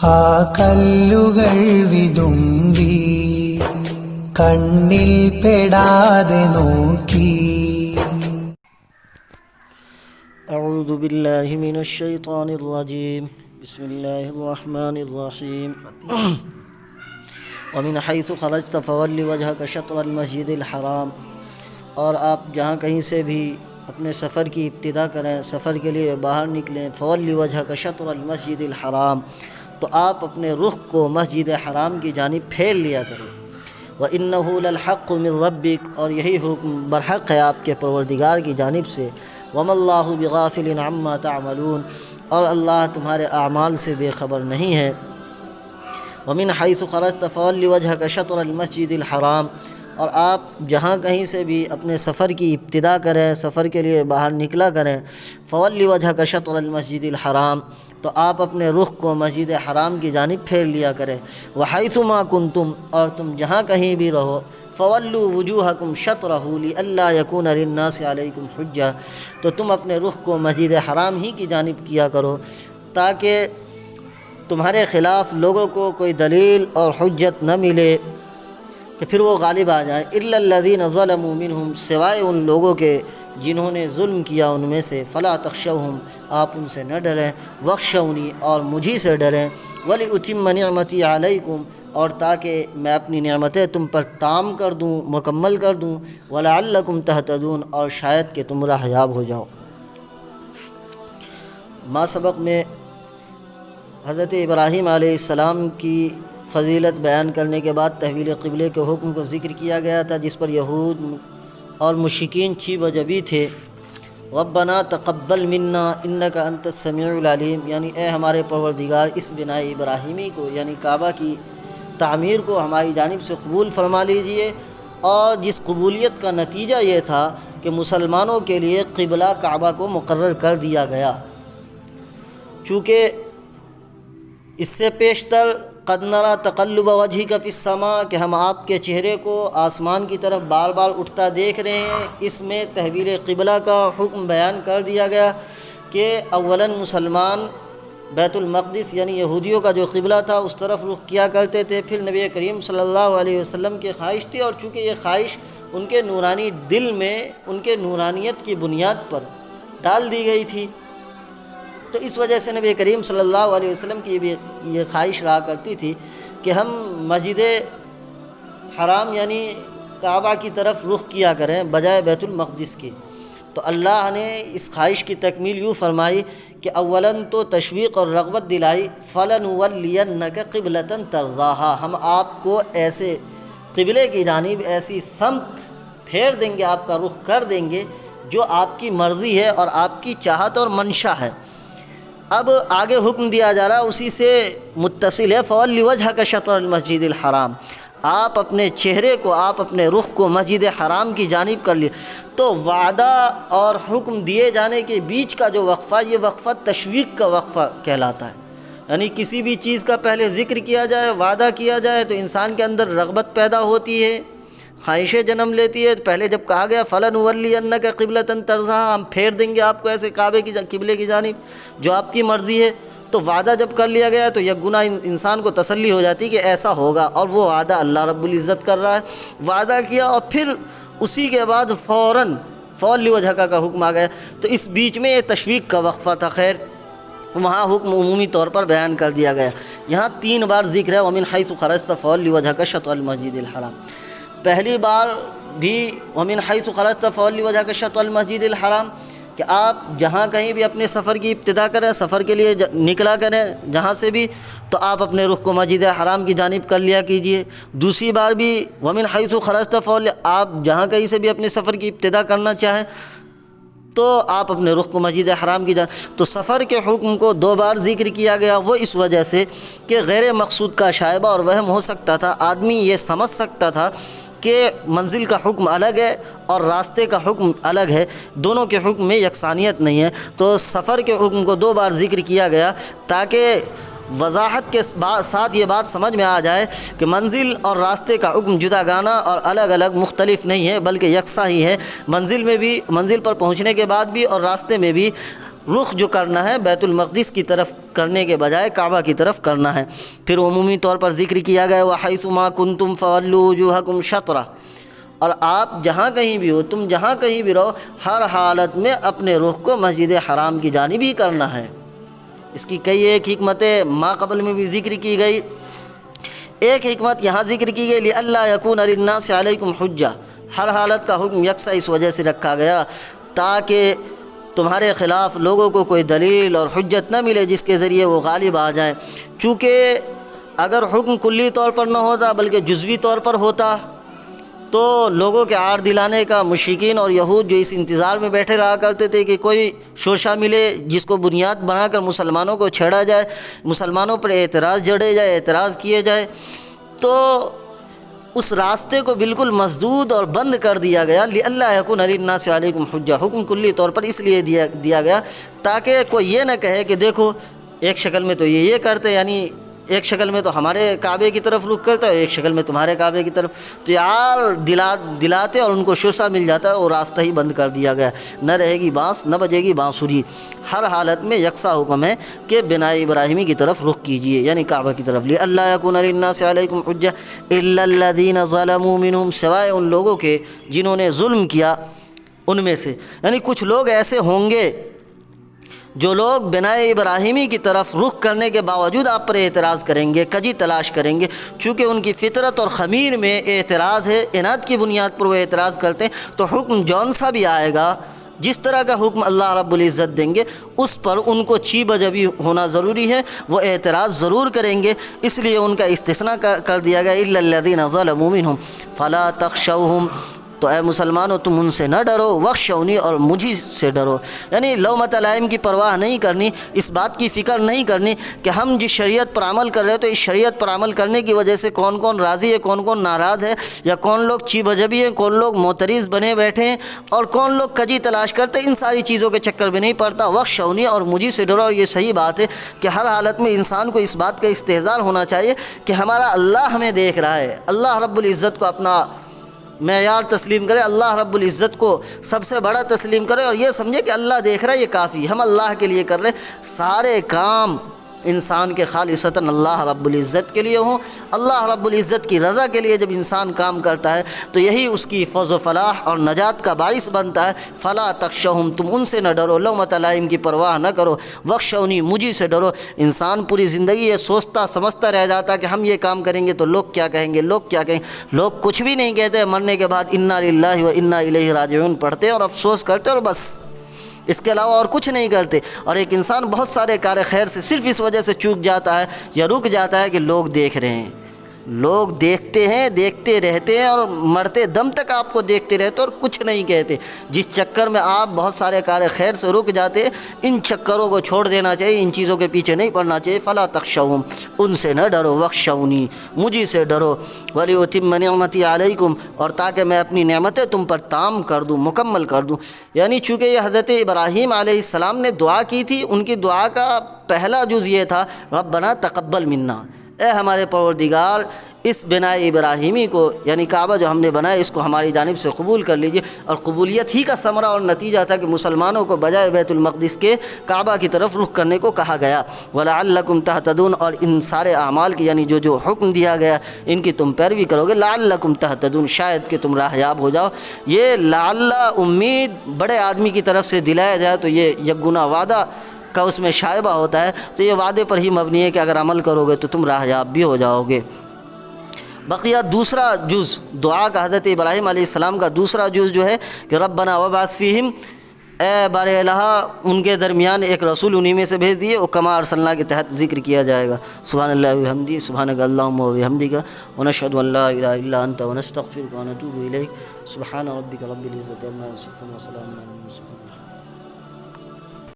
ആ കല്ലുകൾ വിതുമ്പി കണ്ണിൽ പെടാതെ നോക്കി. أعوذ بالله من الشيطان الرجيم. بسم الله الرحمن الرحيم. ومن حيث خرجت فول وجهك شطر المسجد الحرام. اور آپ جہاں کہیں سے بھی اپنے سفر کی ابتدا کریں، سفر کے لیے باہر نکلیں، فول وجهك شطر المسجد الحرام، تو آپ اپنے رخ کو مسجد حرام کی جانب پھیر لیا کریں. وَإِنَّهُ لَلْحَقُّ مِنْ رَبِّكَ، اور یہی حکم برحق ہے آپ کے پروردگار کی جانب سے. وَمَا اللَّهُ بِغَافِلٍ عَمَّا تَعْمَلُونَ، اور اللہ تمہارے اعمال سے بے خبر نہیں ہے. وَمِنْ حَيْثُ خَرَجْتَ فَوَلِّ وَجْهَكَ شَطْرَ الْمَسْجِدِ الْحَرَامِ، اور آپ جہاں کہیں سے بھی اپنے سفر کی ابتدا کریں، سفر کے لیے باہر نکلا کریں، فَوَلِّ وَجْهَكَ شَطْرَ الْمَسْجِدِ الْحَرَامِ، تو آپ اپنے رخ کو مسجد حرام کی جانب پھیر لیا کریں. وَحَيْثُ مَا كُنْتُمْ، اور تم جہاں کہیں بھی رہو، فَوَلُّوا وُجُوهَكُمْ شَطْرَهُ لِأَلَّا يَكُونَ لِلنَّاسِ عَلَيْكُمْ حُجَّةٌ، تو تم اپنے رخ کو مسجد حرام ہی کی جانب کیا کرو تاکہ تمہارے خلاف لوگوں کو کوئی دلیل اور حجت نہ ملے کہ پھر وہ غالب آ جائیں. إِلَّا الَّذِينَ ظَلَمُوا مِنْهُمْ، سوائے ان لوگوں کے جنہوں نے ظلم کیا ان میں سے. فَلَا تَخْشَوْهُمْ، آپ ان سے نہ ڈریں. وَاخْشَوْنِي، اور مجھی سے ڈریں. وَلِأُتِمَّ نِعْمَتِي عَلَيْكُمْ، اور تاکہ میں اپنی نعمتیں تم پر تام کر دوں، مکمل کر دوں. وَلَعَلَّكُمْ تَهْتَدُونَ، اور شاید کہ تم راہیاب ہو جاؤ. ما سبق میں حضرت ابراہیم علیہ السلام کی فضیلت بیان کرنے کے بعد تحویل قبلے کے حکم کو ذکر کیا گیا تھا، جس پر یہود اور مشرکین چھی بجبی تھے. ربنا تقبل منا انک انت السمیع العلیم، یعنی اے ہمارے پروردگار، اس بناء ابراہیمی کو یعنی کعبہ کی تعمیر کو ہماری جانب سے قبول فرما لیجئے. اور جس قبولیت کا نتیجہ یہ تھا کہ مسلمانوں کے لیے قبلہ کعبہ کو مقرر کر دیا گیا. چونکہ اس سے پیشتر قد نرى تقلب وجهك في السماء، کہ ہم آپ کے چہرے کو آسمان کی طرف بار بار اٹھتا دیکھ رہے ہیں، اس میں تحویل قبلہ کا حکم بیان کر دیا گیا کہ اولاً مسلمان بیت المقدس یعنی یہودیوں کا جو قبلہ تھا اس طرف رخ کیا کرتے تھے. پھر نبی کریم صلی اللہ علیہ وسلم کی خواہش تھی، اور چونکہ یہ خواہش ان کے نورانی دل میں ان کے نورانیت کی بنیاد پر ڈال دی گئی تھی، تو اس وجہ سے نبی کریم صلی اللہ علیہ وسلم کی بھی یہ خواہش رہا کرتی تھی کہ ہم مسجد حرام یعنی کعبہ کی طرف رخ کیا کریں بجائے بیت المقدس کے. تو اللہ نے اس خواہش کی تکمیل یوں فرمائی کہ اولاً تو تشویق اور رغبت دلائی. فَلَنُوَلِّيَنَّكَ قِبْلَةً تَرْضَاهَا، ہم آپ کو ایسے قبلے کی جانب ایسی سمت پھیر دیں گے، آپ کا رخ کر دیں گے جو آپ کی مرضی ہے اور آپ کی چاہت اور منشا ہے. اب آگے حکم دیا جا رہا اسی سے متصل ہے. فَوَلِّ وَجْهَكَ شَطْرَ الْمَسْجِدِ الْحَرَامِ، آپ اپنے چہرے کو، آپ اپنے رخ کو مسجد حرام کی جانب کر لیے. تو وعدہ اور حکم دیے جانے کے بیچ کا جو وقفہ، یہ وقفہ تشویق کا وقفہ کہلاتا ہے. یعنی کسی بھی چیز کا پہلے ذکر کیا جائے، وعدہ کیا جائے تو انسان کے اندر رغبت پیدا ہوتی ہے، خواہشیں جنم لیتی ہے. پہلے جب کہا گیا فَلَنُوَلِّيَنَّكَ قِبْلَةً تَرْضَاهَا، ہم پھیر دیں گے آپ کو ایسے کعبے کی قبلے کی جانب جو آپ کی مرضی ہے، تو وعدہ جب کر لیا گیا تو یک گناہ انسان کو تسلی ہو جاتی کہ ایسا ہوگا، اور وہ وعدہ اللہ رب العزت کر رہا ہے. وعدہ کیا اور پھر اسی کے بعد فوراً فَوَلِّ وَجْهَكَ کا حکم آ گیا. تو اس بیچ میں یہ تشویق کا وقفہ تھا. خیر، وہاں حکم عمومی طور پر بیان کر دیا گیا. یہاں 3 بار ذکر ہے وَمِنْ حَيْثُ خَرَجْتَ فَوَلِّ وَجْهَكَ شَطْرَ الْمَسْجِدِ الْحَرَامِ. پہلی بار بھی وَمِنْ حَيْثُ خَرَجْتَ فَوَلِّ وَجْهَكَ شَطْرَ الْمَسْجِدِ الْحَرَامِ، کہ آپ جہاں کہیں بھی اپنے سفر کی ابتدا کریں، سفر کے لیے نکلا کریں جہاں سے بھی، تو آپ اپنے رخ کو مسجد حرام کی جانب کر لیا کیجئے. دوسری بار بھی وَمِنْ حَيْثُ خَرَجْتَ فَوَلِّ، آپ جہاں کہیں سے بھی اپنے سفر کی ابتدا کرنا چاہیں تو آپ اپنے رخ کو مسجد حرام کی جانب. تو سفر کے حکم کو 2 بار ذکر کیا گیا، وہ اس وجہ سے کہ غیر مقصود کا شائبہ اور وہم ہو سکتا تھا. آدمی یہ سمجھ سکتا تھا کہ منزل کا حکم الگ ہے اور راستے کا حکم الگ ہے، دونوں کے حکم میں یکسانیت نہیں ہے. تو سفر کے حکم کو 2 بار ذکر کیا گیا تاکہ وضاحت کے ساتھ یہ بات سمجھ میں آ جائے کہ منزل اور راستے کا حکم جدا گانا اور الگ الگ مختلف نہیں ہے، بلکہ یکساں ہی ہے. منزل میں بھی، منزل پر پہنچنے کے بعد بھی اور راستے میں بھی رخ جو کرنا ہے بیت المقدس کی طرف کرنے کے بجائے کعبہ کی طرف کرنا ہے۔ پھر عمومی طور پر ذکر کیا گیا وَحَيْثُ مَا كُنْتُمْ فَوَلُّوا وُجُوهَكُمْ شَطْرَهُ، اور آپ جہاں کہیں بھی ہو، تم جہاں کہیں بھی رہو، ہر حالت میں اپنے رخ کو مسجد حرام کی جانب ہی کرنا ہے۔ اس کی کئی ایک حکمتیں ما قبل میں بھی ذکر کی گئی۔ ایک حکمت یہاں ذکر کی گئی لِأَلَّا يَكُونَ لِلنَّاسِ عَلَيْكُمْ حُجَّةٌ، ہر حالت کا حکم یکساں اس وجہ سے رکھا گیا تاکہ تمہارے خلاف لوگوں کو کوئی دلیل اور حجت نہ ملے جس کے ذریعے وہ غالب آ جائیں۔ چونکہ اگر حکم کلی طور پر نہ ہوتا بلکہ جزوی طور پر ہوتا تو لوگوں کے عار دلانے کا مشرکین اور یہود جو اس انتظار میں بیٹھے رہا کرتے تھے کہ کوئی شوشہ ملے جس کو بنیاد بنا کر مسلمانوں کو چھیڑا جائے، مسلمانوں پر اعتراض جڑے جائے، اعتراض کیے جائے، تو اس راستے کو بالکل مسدود اور بند کر دیا گیا۔ لِأَلَّا يَكُونَ لِلنَّاسِ عَلَيْكُمْ حُجَّةٌ، حکم کلی طور پر اس لیے دیا گیا تاکہ کوئی یہ نہ کہے کہ دیکھو ایک شکل میں تو یہ کرتے، یعنی ایک شکل میں تو ہمارے کعبے کی طرف رخ کرتا ہے، ایک شکل میں تمہارے کعبے کی طرف، تو یار دلاتے اور ان کو شوشہ مل جاتا ہے، اور راستہ ہی بند کر دیا گیا۔ نہ رہے گی بانس نہ بجے گی بانسری، ہر حالت میں یکساں حکم ہے کہ بنائے ابراہیمی کی طرف رخ کیجئے، یعنی کعبہ کی طرف۔ لِأَلَّا يَكُونَ لِلنَّاسِ عَلَيْكُمْ حُجَّةٌ إِلَّا الَّذِينَ ظَلَمُوا مِنْهُمْ، سوائے ان لوگوں کے جنہوں نے ظلم کیا ان میں سے، یعنی کچھ لوگ ایسے ہوں گے جو لوگ بنائے ابراہیمی کی طرف رخ کرنے کے باوجود آپ پر اعتراض کریں گے، کجی تلاش کریں گے، چونکہ ان کی فطرت اور خمیر میں اعتراض ہے، اناد کی بنیاد پر وہ اعتراض کرتے ہیں، تو حکم جون سا بھی آئے گا، جس طرح کا حکم اللہ رب العزت دیں گے اس پر ان کو چی بجبی ہونا ضروری ہے، وہ اعتراض ضرور کریں گے، اس لیے ان کا استثناء کر دیا گیا إِلَّا الَّذِينَ ظَلَمُوا مِنْهُمْ فَلَا تَخْشَوْهُمْ، تو اے مسلمانوں تم ان سے نہ ڈرو، وَاخْشَوْنِی، اور مجھے سے ڈرو، یعنی لومۃ لائم کی پرواہ نہیں کرنی، اس بات کی فکر نہیں کرنی کہ ہم جس شریعت پر عمل کر رہے ہیں تو اس شریعت پر عمل کرنے کی وجہ سے کون کون راضی ہے، کون کون ناراض ہے، یا کون لوگ چی بجبی ہیں، کون لوگ معترض بنے بیٹھے ہیں، اور کون لوگ کجی تلاش کرتے ہیں، ان ساری چیزوں کے چکر میں نہیں پڑتا۔ وَاخْشَوْنِی، اور مجھے سے ڈرو، اور یہ صحیح بات ہے کہ ہر حالت میں انسان کو اس بات کا استحضار ہونا چاہیے کہ ہمارا اللہ ہمیں دیکھ رہا ہے، اللہ رب العزت کو اپنا معیار تسلیم کرے، اللہ رب العزت کو سب سے بڑا تسلیم کرے، اور یہ سمجھے کہ اللہ دیکھ رہا ہے، یہ کافی، ہم اللہ کے لیے کر رہے ہیں، سارے کام انسان کے خالصتاً اللہ رب العزت کے لیے ہوں۔ اللہ رب العزت کی رضا کے لیے جب انسان کام کرتا ہے تو یہی اس کی فوز و فلاح اور نجات کا باعث بنتا ہے۔ فلا تخشوہم، تم ان سے نہ ڈرو، لومۃ لائم کی پرواہ نہ کرو، واخشونی، مجھے سے ڈرو۔ انسان پوری زندگی یہ سوچتا سمجھتا رہ جاتا کہ ہم یہ کام کریں گے تو لوگ کیا کہیں گے، لوگ کیا کہیں گے، لوگ کچھ بھی نہیں کہتے، مرنے کے بعد انا للہ و انا الیہ راجعون پڑھتے اور افسوس کرتے اور بس، اس کے علاوہ اور کچھ نہیں کرتے۔ اور ایک انسان بہت سارے کار خیر سے صرف اس وجہ سے چوک جاتا ہے یا رک جاتا ہے کہ لوگ دیکھ رہے ہیں، لوگ دیکھتے ہیں، دیکھتے رہتے ہیں، اور مرتے دم تک آپ کو دیکھتے رہتے اور کچھ نہیں کہتے، جس چکر میں آپ بہت سارے کار خیر سے رک جاتے۔ ان چکروں کو چھوڑ دینا چاہیے، ان چیزوں کے پیچھے نہیں پڑنا چاہیے۔ فلا تخشوہم، ان سے نہ ڈرو، واخشونی، مجھے سے ڈرو، ولیتم نعمتی علیکم، اور تاکہ میں اپنی نعمتیں تم پر تام کر دوں، مکمل کر دوں۔ یعنی چونکہ یہ حضرت ابراہیم علیہ السلام نے دعا کی تھی، ان کی دعا کا پہلا جز یہ تھا ربنا تقبل منا، اے ہمارے پروردگار اس بنائے ابراہیمی کو، یعنی کعبہ جو ہم نے بنایا، اس کو ہماری جانب سے قبول کر لیجئے۔ اور قبولیت ہی کا ثمرہ اور نتیجہ تھا کہ مسلمانوں کو بجائے بیت المقدس کے کعبہ کی طرف رخ کرنے کو کہا گیا۔ وَلَعَلَّكُمْ تَهْتَدُونَ، اور ان سارے اعمال کی، یعنی جو حکم دیا گیا ان کی تم پیروی کرو گے، لَعَلَّكُمْ تَهْتَدُونَ، شاید کہ تم راہیاب ہو جاؤ۔ یہ لعل امید بڑے آدمی کی طرف سے دلایا جائے تو یہ یک گنا وعدہ کا اس میں شائبہ ہوتا ہے، تو یہ وعدے پر ہی مبنی ہے کہ اگر عمل کرو گے تو تم راہیاب بھی ہو جاؤ گے۔ بقیہ دوسرا جز دعا کا، حضرت ابراہیم علیہ السلام کا دوسرا جز جو ہے کہ ربنا وبعث فیہم، اے بار الہ ان کے درمیان ایک رسول انہی میں سے بھیج دیے، وہ کما ارسلنا کے تحت ذکر کیا جائے گا۔ سبحان اللہ وبحمدہ، سبحانک اللہم وبحمدک، ونشہد ان لا الہ الا انت، ونستغفرک ونتوب الیک۔ سبحان ربک رب العزۃ عما یصفون، وسلام علی المرسلین۔